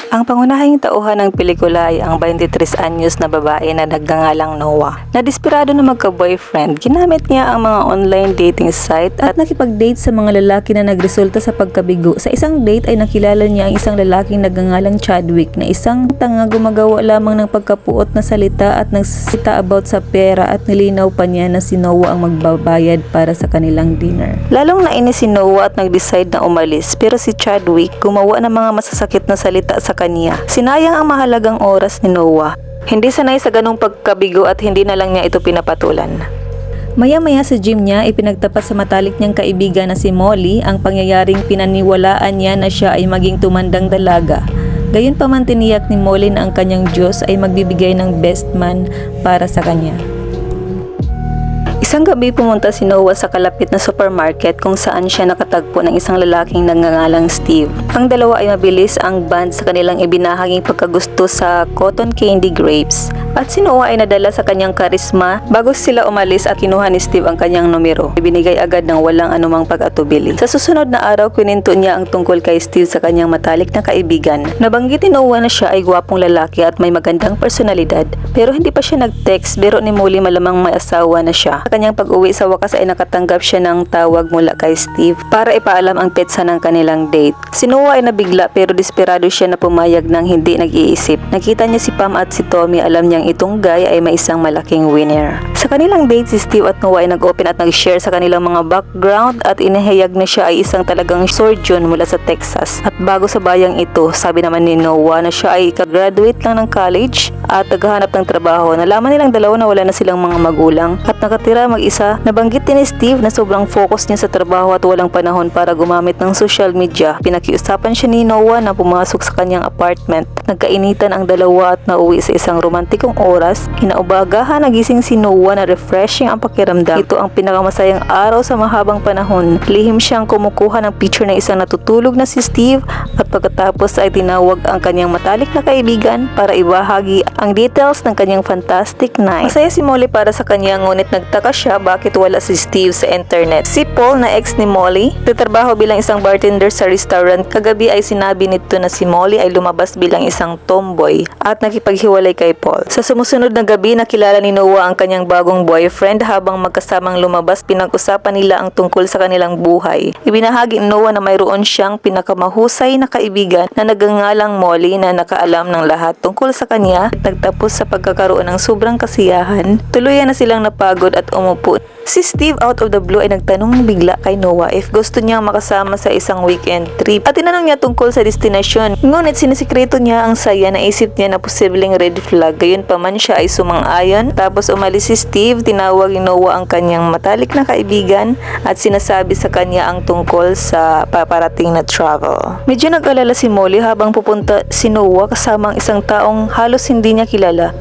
Ang pangunahing tauhan ng pelikula ay ang 23 anyos na babae na nagngangalang Noah. Na desperado na magka-boyfriend, ginamit niya ang mga online dating site at nakipag-date sa mga lalaki na nagresulta sa pagkabigo. Sa isang date ay nakilala niya ang isang lalaking nagngangalang Chadwick na isang tanga gumagawa lamang ng pagkapuot na salita at nagsita about sa pera at nilinaw pa niya na si Noah ang magbabayad para sa kanilang dinner. Lalong nainis si Noah at nag-decide na umalis pero si Chadwick gumawa ng mga masasakit na salita sa kanya. Sinayang ang mahalagang oras ni Noah. Hindi sanay sa ganung pagkabigo at hindi na lang niya ito pinapatulan. Maya-maya sa gym niya, ipinagtapat sa matalik niyang kaibigan na si Molly ang pangyayaring pinaniwalaan niya na siya ay maging tumandang dalaga. Gayunpaman tiniyak ni Molly na ang kanyang Diyos ay magbibigay ng best man para sa kanya. Isang gabi pumunta si Noah sa kalapit na supermarket kung saan siya nakatagpo ng isang lalaking nagngangalang Steve. Ang dalawa ay mabilis ang band sa kanilang ibinahaging pagkagusto sa cotton candy grapes. At si Noah ay nadala sa kanyang karisma bago sila umalis at kinuha ni Steve ang kanyang numero. Ibinigay agad ng walang anumang pag-atubili. Sa susunod na araw, kwininto niya ang tungkol kay Steve sa kanyang matalik na kaibigan. Nabanggit ni Noah na siya ay gwapong lalaki at may magandang personalidad. Pero hindi pa siya nag-text, biro ni Molly malamang may asawa na siya. Sa kanyang pag-uwi sa wakas ay nakatanggap siya ng tawag mula kay Steve para ipaalam ang petsa ng kanilang date. Si Noah ay nabigla pero desperado siya na pumayag ng hindi nag-iisip. Nakita niya si Pam at si Tommy, alam niyang itong guy ay may isang malaking winner. Sa kanilang date, si Steve at Noah ay nag-open at nag-share sa kanilang mga background at inihayag na siya ay isang talagang surgeon mula sa Texas. At bago sa bayang ito, sabi naman ni Noah na siya ay kagraduate lang ng college at naghahanap ng trabaho. Nalaman nilang dalawa na wala na silang mga magulang at nakatira mag-isa. Nabanggit din ni Steve na sobrang focus niya sa trabaho at walang panahon para gumamit ng social media. Pinakiusapan siya ni Noah na pumasok sa kanyang apartment. Nagkainitan ang dalawa at nauwi sa isang romantikong oras. Kinaubagahan nagising si Noah na refreshing ang pakiramdam. Ito ang pinakamasayang araw sa mahabang panahon. Lihim siyang kumukuha ng picture ng isang natutulog na si Steve at pagkatapos ay tinawag ang kanyang matalik na kaibigan para ibahagi ang details ng kanyang fantastic night. Masaya si Molly para sa kanya ngunit nagtaka siya bakit wala si Steve sa internet. Si Paul na ex ni Molly, tatrabaho bilang isang bartender sa restaurant. Kagabi ay sinabi nito na si Molly ay lumabas bilang isang tomboy at nakipaghiwalay kay Paul. Sa sumusunod na gabi, nakilala ni Noah ang kanyang bagong boyfriend habang magkasamang lumabas. Pinag-usapan nila ang tungkol sa kanilang buhay. Ibinahagi ni Noah na mayroon siyang pinakamahusay na kaibigan na nagngangalang Molly na nakaalam ng lahat tungkol sa kanya. Nagtapos sa pagkakaroon ng sobrang kasiyahan, tuluyan na silang napagod at umupo. Si Steve out of the blue ay nagtanong bigla kay Noah if gusto niyang makasama sa isang weekend trip at tinanong niya tungkol sa destinasyon. Ngunit sinisikreto niya ang saya na isip niya na posibleng red flag. Gayunpaman siya ay sumang-ayon. Tapos umalis si Steve, tinawag ni Noah ang kanyang matalik na kaibigan at sinasabi sa kanya ang tungkol sa paparating na travel. Medyo nag-alala si Molly habang pupunta si Noah kasama ang isang taong halos hindi niya kilala.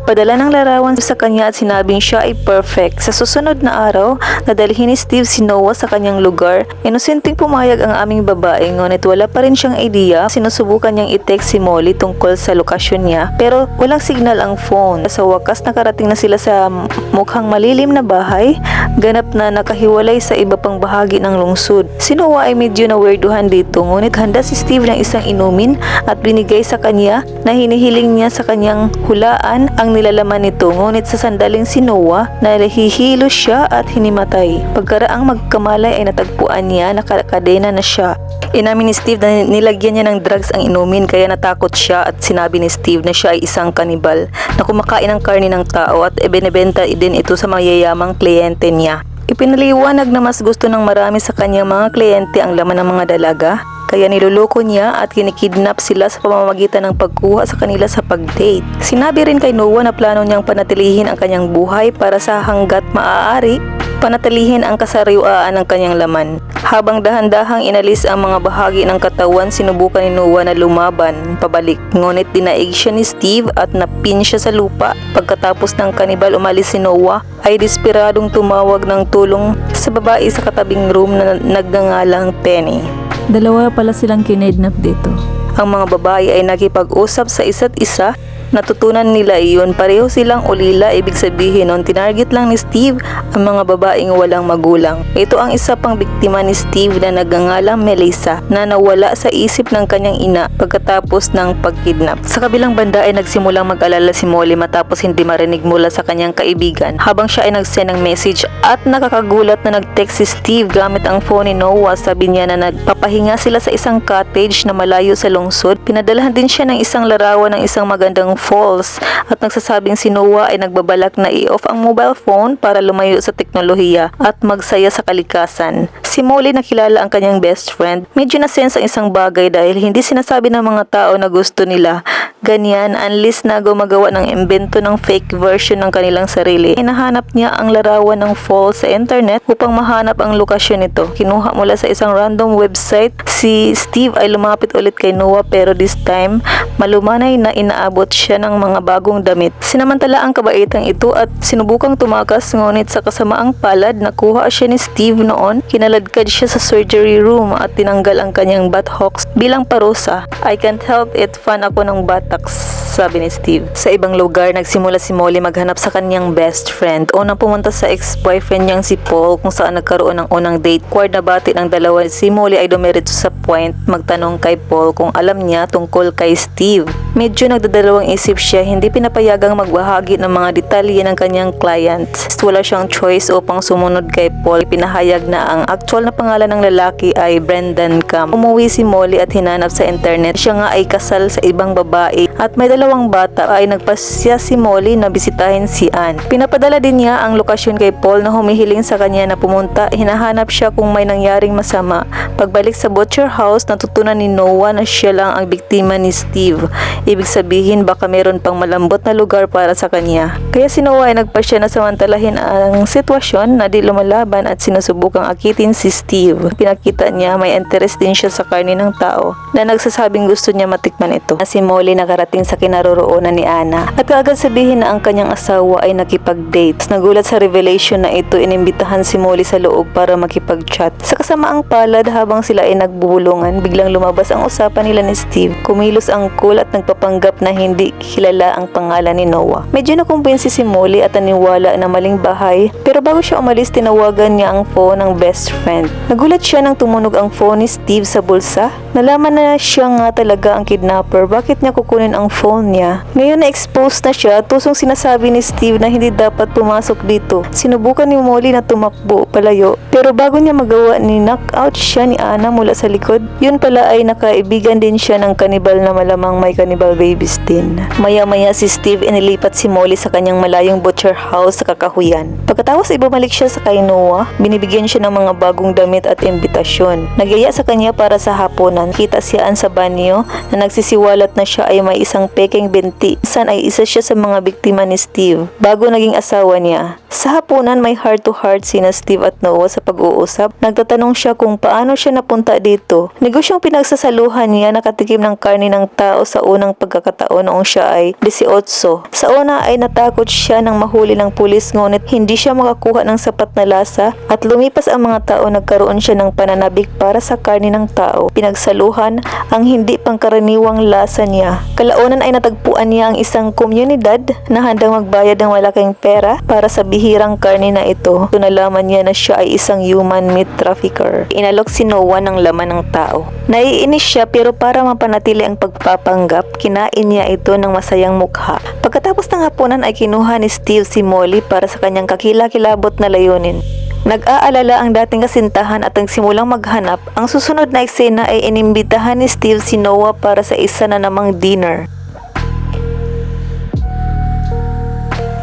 Padala ng larawan sa kanya at sinabing siya ay perfect. Sa susunod na araw, nadalhin ni Steve si Noah sa kanyang lugar. Inosenteng pumayag ang aming babae ngunit wala pa rin siyang idea. Sinusubukan niyang i-text si Molly tungkol sa lokasyon niya pero walang signal ang phone. Sa wakas nakarating na sila sa mukhang malilim na bahay, ganap na nakahiwalay sa iba pang bahagi ng lungsod. Si Noah ay medyo na-weirduhan dito ngunit handa si Steve ng isang inumin at binigay sa kanya na hinihiling niya sa kanyang hulaan ang nilalaman nito ngunit sa sandaling si Noah nahihilo siya at hinimatay. Pagkaraang magkamalay ay natagpuan niya na nakakadena na siya. Inamin ni Steve na nilagyan niya ng drugs ang inumin kaya natakot siya at sinabi ni Steve na siya ay isang kanibal na kumakain ng karne ng tao at ibinebenta din ito sa mayayamang kliyente niya. Ipinaliwanag na mas gusto ng marami sa kanyang mga kliyente ang laman ng mga dalaga. Kaya niloloko niya at kinikidnap sila sa pamamagitan ng pagkuha sa kanila sa pag-date. Sinabi rin kay Noah na plano niyang panatilihin ang kanyang buhay para sa hanggat maaari, panatilihin ang kasariwaan ng kanyang laman. Habang dahan-dahang inalis ang mga bahagi ng katawan, sinubukan ni Noah na lumaban pabalik. Ngunit dinaig siya ni Steve at napin siya sa lupa. Pagkatapos ng kanibal umalis si Noah, ay desperadong tumawag ng tulong sa babae sa katabing room na nagngangalang Penny. Dalawa pala silang kinidnap dito. Ang mga babae ay nakipag-usap sa isa't isa Natutunan nila iyon, pareho silang ulila, ibig sabihin nun tinarget lang ni Steve ang mga babaeng walang magulang. Ito ang isa pang biktima ni Steve na nagngangalang Melissa na nawala sa isip ng kanyang ina pagkatapos ng pagkidnap. Sa kabilang banda ay nagsimulang mag-alala si Molly matapos hindi marinig mula sa kanyang kaibigan habang siya ay nag-send ng message at nakakagulat na nag-text si Steve gamit ang phone ni Noah. Sabi niya na nagpapahinga sila sa isang cottage na malayo sa lungsod. Pinadalahan din siya ng isang larawan ng isang magandang falls at nagsasabing si Noah ay nagbabalak na i-off ang mobile phone para lumayo sa teknolohiya at magsaya sa kalikasan. Si Molly, nakilala ang kanyang best friend, medyo na-sense ang isang bagay dahil hindi sinasabi ng mga tao na gusto nila. Ganyan, unless na gumagawa ng imbento ng fake version ng kanilang sarili. Hinahanap niya ang larawan ng falls sa internet upang mahanap ang lokasyon nito. Kinuha mula sa isang random website. Si Steve ay lumapit ulit kay Noah pero this time, malumanay na inaabot siya ng mga bagong damit. Sinamantala ang kabaitang ito at sinubukang tumakas, ngunit sa kasamaang palad nakuha siya ni Steve noon. Kinaladkad siya sa surgery room at tinanggal ang kanyang buttocks bilang parusa. I can't help it, fan ako ng buttocks, sabi ni Steve. Sa ibang lugar, nagsimula si Molly maghanap sa kanyang best friend. Unang pumunta sa ex-boyfriend niyang si Paul kung saan nagkaroon ng unang date. Kward na bati ng dalawa, si Molly ay dumiretso sa point magtanong kay Paul kung alam niya tungkol kay Steve. Medyo nagdadalawang isip siya, hindi pinapayagang magbahagi ng mga detalye ng kanyang client. Wala siyang choice upang sumunod kay Paul. Pinahayag na ang actual na pangalan ng lalaki ay Brendan Camp. Umuwi si Molly at hinanap sa internet. Siya nga ay kasal sa ibang babae at may dalawang bata. Ay nagpasya si Molly na bisitahin si Anne. Pinapadala din niya ang lokasyon kay Paul na humihiling sa kanya na pumunta. Hinahanap siya kung may nangyaring masama. Pagbalik sa butcher house, natutunan ni Noah na siya lang ang biktima ni Steve. Ibig sabihin baka meron pang malambot na lugar para sa kanya. Kaya si Noah ay nagpasya na samantalahin ang sitwasyon na di lumalaban at sinusubukang akitin si Steve. Pinakita niya may interest din siya sa karne ng tao na nagsasabing gusto niya matikman ito. Si Molly nakarating sa kinaroroonan ni Anna at kaagad sabihin na ang kanyang asawa ay nakipag-date. Nagulat sa revelation na ito, inimbitahan si Molly sa loob para makipag-chat. Sa kasamaang palad habang sila ay nagbubulungan, biglang lumabas ang usapan nila ni Steve. Kumilos ang cool at nagpapanggap na hindi kilala ang pangalan ni Noah. Medyo nakumbinsi si Molly at naniwala na maling bahay, pero bago siya umalis tinawagan niya ang phone ng best friend. Nagulat siya nang tumunog ang phone ni Steve sa bulsa. Nalaman na siya nga talaga ang kidnapper. Bakit niya kukunin ang phone niya? Ngayon na-expose na siya, tusong sinasabi ni Steve na hindi dapat pumasok dito. Sinubukan ni Molly na tumakbo palayo, pero bago niya magawa ni knockout siya ni Anna mula sa likod. Yun pala ay nakaibigan din siya ng kanibal na malamang may kanibal babies din. Maya-maya si Steve inilipat si Molly sa kanyang malayong butcher house sa Kakahuyan. Pagkatapos ibumalik siya sa kay Noah, binibigyan siya ng mga bagong damit at imbitasyon. Nagyaya sa kanya para sa hapunan. Kita siyaan sa banyo na nagsisiwalat na siya ay may isang peking binti. San ay isa siya sa mga biktima ni Steve bago naging asawa niya. Sa hapunan may heart to heart sina Steve at Noah sa pag-uusap. Nagtatanong siya kung paano siya napunta dito. Negosyong pinagsasaluhan niya, nakatikim ng karne ng tao sa unang pagkakataon noong siya ay 18. Sa una ay natakot siya nang mahuli ng pulis, ngunit hindi siya makakuha ng sapat na lasa at lumipas ang mga tao, nagkaroon siya ng pananabik para sa karne ng tao. Pinagsaluhan ang hindi pangkaraniwang lasa niya. Kalaunan ay natagpuan niya ang isang komunidad na handang magbayad ng malaking pera para sa bihirang karne na ito. Nalaman niya na siya ay isang human meat trafficker. Inalok si Noah ng laman ng tao. Naiinis siya pero para mapanatili ang pagpapanggap, kinain niya ito ng masayang mukha. Pagkatapos ng hapunan ay kinuha ni Steve si Molly para sa kanyang kakilakilabot na layunin. Nag-aalala ang dating kasintahan at nagsimulang maghanap. Ang susunod na eksena ay inimbitahan ni Steve si Noah para sa isa na namang dinner.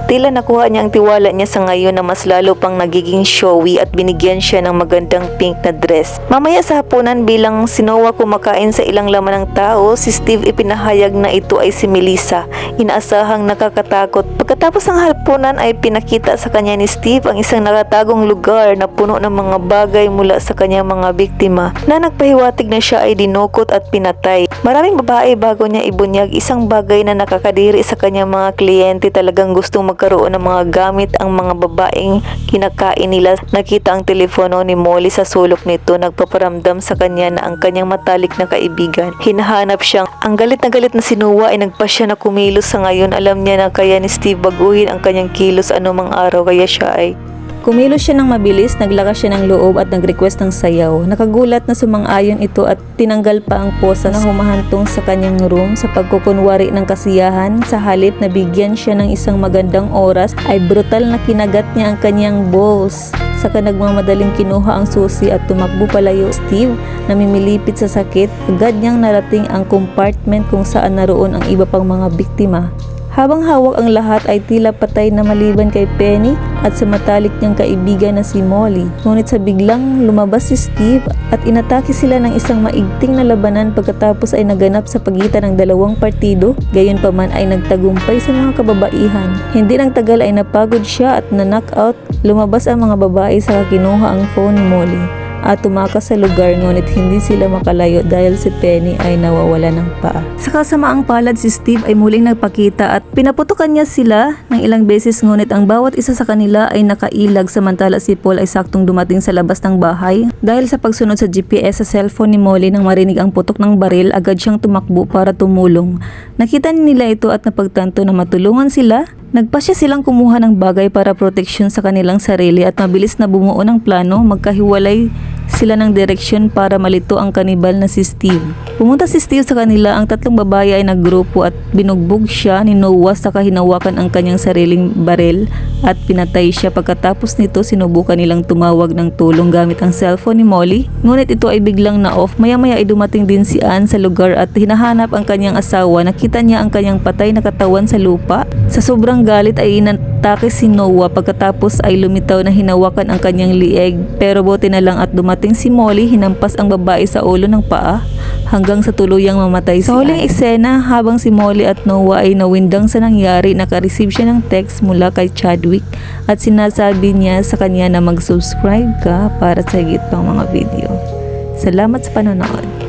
Tila nakuha niya ang tiwala niya sa ngayon na mas lalo pang nagiging showy at binigyan siya ng magandang pink na dress. Mamaya sa hapunan, bilang si Noah kumakain sa ilang laman ng tao, si Steve ipinahayag na ito ay si Melissa. Inaasahang nakakatakot. Pagkatapos ng hapunan ay pinakita sa kanya ni Steve ang isang nakatagong lugar na puno ng mga bagay mula sa kanyang mga biktima na nagpahiwatig na siya ay dinukot at pinatay. Maraming babae bago niya ibunyag isang bagay na nakakadiri sa kanyang mga kliyente talagang gustong magkaroon magkaroon ng mga gamit ang mga babaeng kinakain nila. Nakita ang telepono ni Molly sa sulok nito, nagpaparamdam sa kanya na ang kanyang matalik na kaibigan hinahanap siyang. Ang galit na si Noah ay nagpasya na kumilos. Sa ngayon alam niya na kaya ni Steve baguhin ang kanyang kilos anumang araw, kaya siya ay kumilos siya ng mabilis, naglakas siya ng loob at nag-request ng sayaw. Nakagulat na sumang-ayon ito at tinanggal pa ang posa na humahantong sa kanyang room sa pagkukunwari ng kasiyahan. Sa halip na bigyan siya ng isang magandang oras, ay brutal na kinagat niya ang kanyang boss. Saka nagmamadaling kinuha ang susi at tumakbo palayo. Steve, namimilipit sa sakit, agad niyang narating ang compartment kung saan naroon ang iba pang mga biktima. Habang hawak ang lahat ay tila patay na maliban kay Penny at sa matalik niyang kaibigan na si Molly. Ngunit sa biglang lumabas si Steve at inatake sila ng isang maigting na labanan, pagkatapos ay naganap sa pagitan ng dalawang partido. Gayunpaman ay nagtagumpay sa mga kababaihan. Hindi nang tagal ay napagod siya at na-knockout. Lumabas ang mga babae sa kinuha ang phone ni Molly at tumakas sa lugar, ngunit hindi sila makalayo dahil si Penny ay nawawala ng paa. Sa kasamaang palad, si Steve ay muling nagpakita at pinaputukan niya sila ng ilang beses, ngunit ang bawat isa sa kanila ay nakailag, samantala si Paul ay saktong dumating sa labas ng bahay. Dahil sa pagsunod sa GPS sa cellphone ni Molly, nang marinig ang putok ng baril, agad siyang tumakbo para tumulong. Nakita nila ito at napagtanto na matulungan sila. Nagpasya silang kumuha ng bagay para proteksyon sa kanilang sarili at mabilis na bumuo ng plano. Magkahiwalay sila ng direksyon para malito ang kanibal na si Steve. Pumunta si Steve sa kanila. Ang tatlong babae ay naggrupo at binugbog siya ni Noah, saka hinawakan ang kanyang sariling baril at pinatay siya. Pagkatapos nito, sinubukan nilang tumawag ng tulong gamit ang cellphone ni Molly, ngunit ito ay biglang na-off. Maya-maya ay dumating din si Ann sa lugar at hinahanap ang kanyang asawa. Nakita niya ang kanyang patay na katawan sa lupa. Sa sobrang galit ay inatake si Noah, pagkatapos ay lumitaw na hinawakan ang kanyang lieg, pero buti na lang at dumating si Molly. Hinampas ang babae sa ulo ng paa hanggang sa tuluyang mamatay si Ann. Sa huling eksena, habang si Molly at Noah ay nawindang sa nangyari, nakareceive siya ng text mula kay Chadwick at sinasabi niya sa kanya na mag-subscribe ka para sa higit pang mga video. Salamat sa panonood.